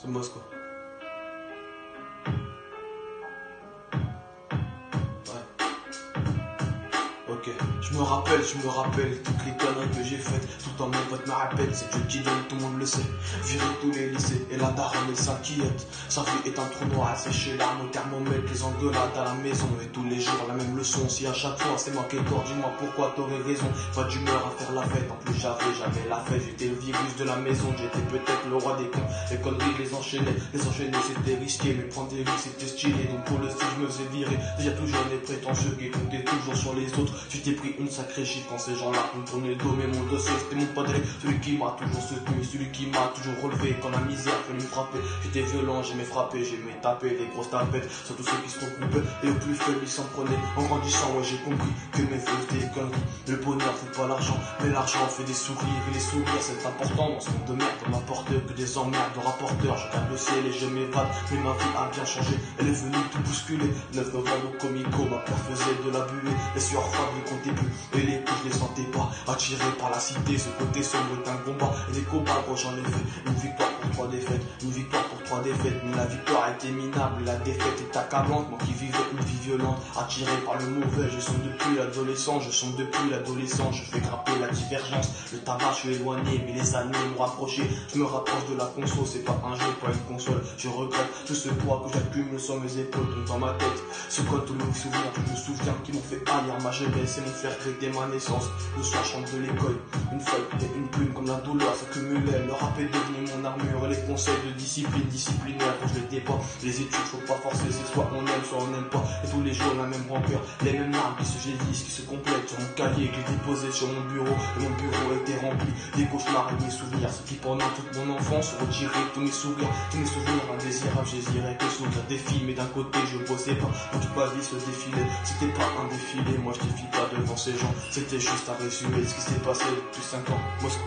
C'est Moscou. Ok, je me rappelle toutes les conneries que j'ai faites. Tout en mon pote me rappelle, c'est Dieu qui donne, tout le monde le sait. Virer tous les lycées et la daronne elle s'inquiète. Sa vie est un trou noir à sécher, l'arme au thermomètre, les engueulades à la maison. Et tous les jours la même leçon, si à chaque fois c'est moi qui ai tort, dis-moi pourquoi t'aurais raison. Pas d'humeur à faire la fête, en plus j'avais la fête. J'étais le virus de la maison, j'étais peut-être le roi des cons. Les conneries les enchaîner c'était risqué. Mais prendre des risques c'était stylé, donc pour le style je me faisais virer. Déjà toujours les prétentieux qui comptaient toujours sur les autres. Tu t'es pris une sacrée gifle quand ces gens-là me tournaient le dos. Mais mon dossier c'était mon padré, celui qui m'a toujours soutenu, celui qui m'a toujours relevé quand la misère venait me frapper. J'étais violent, j'aimais frapper, j'aimais taper des grosses tapettes, surtout ceux qui se recoupaient. Et au plus faible ils s'en prenaient. En grandissant ouais j'ai compris que mes feux étaient des conneries. Le bonheur fait pas l'argent, mais l'argent fait des sourires. Et les sourires c'est important dans ce monde de merde. On m'apporte que des emmerdes de rapporteurs. Je regarde le ciel et je m'évade, mais ma vie a bien changé. Elle est venue tout bousculer. 9 novembre au Comico, ma peur faisait de la buée. Les sueurs froides ne comptaient plus, et les coups je les sentais pas. Attiré par la cité, ce côté sombre est un combat. Et des combats gros j'en ai fait, une victoire pour 3 défaites. Une victoire pour 3 défaites, mais la victoire était minable. La défaite est accablante, moi qui vivais une vie violente. Attiré par le mauvais, je sonne depuis l'adolescent. Je fais grimper la divergence. Le tabac je suis éloigné, mais les années m'ont rapproché. Je me rapproche de la console, c'est pas un jeu, pas une console. Je regrette tout ce poids que j'accumule sur mes épaules, donc dans ma tête. Ce code tous mes souvenirs, je me souviens qui m'ont fait haïr ma jeunesse et m'ont fait regretter ma naissance. Le soir chante de l'école, une feuille et une plume comme la douleur s'accumulait. Le rap est devenu mon armure et les conseils de discipline disciplinaire quand je l'étais pas. Les études faut pas forcer, c'est soit on aime soit on n'aime pas. Et tous les jours la même rancœur, les mêmes larmes qui se jaillissent, qui se complètent sur mon cahier que j'ai déposé sur mon bureau. Et mon bureau était rempli des cauchemars et des souvenirs. Ce qui pendant toute mon enfance retirait tous mes souvenirs indésirables. J'hésirais que sourire des filles, mais d'un côté je bossais pas. Donc toute ma vie se défilait, c'était pas un défilé. Moi je défile pas devant ces gens, c'était juste un résumé de ce qui s'est passé depuis 5 ans. Moscou.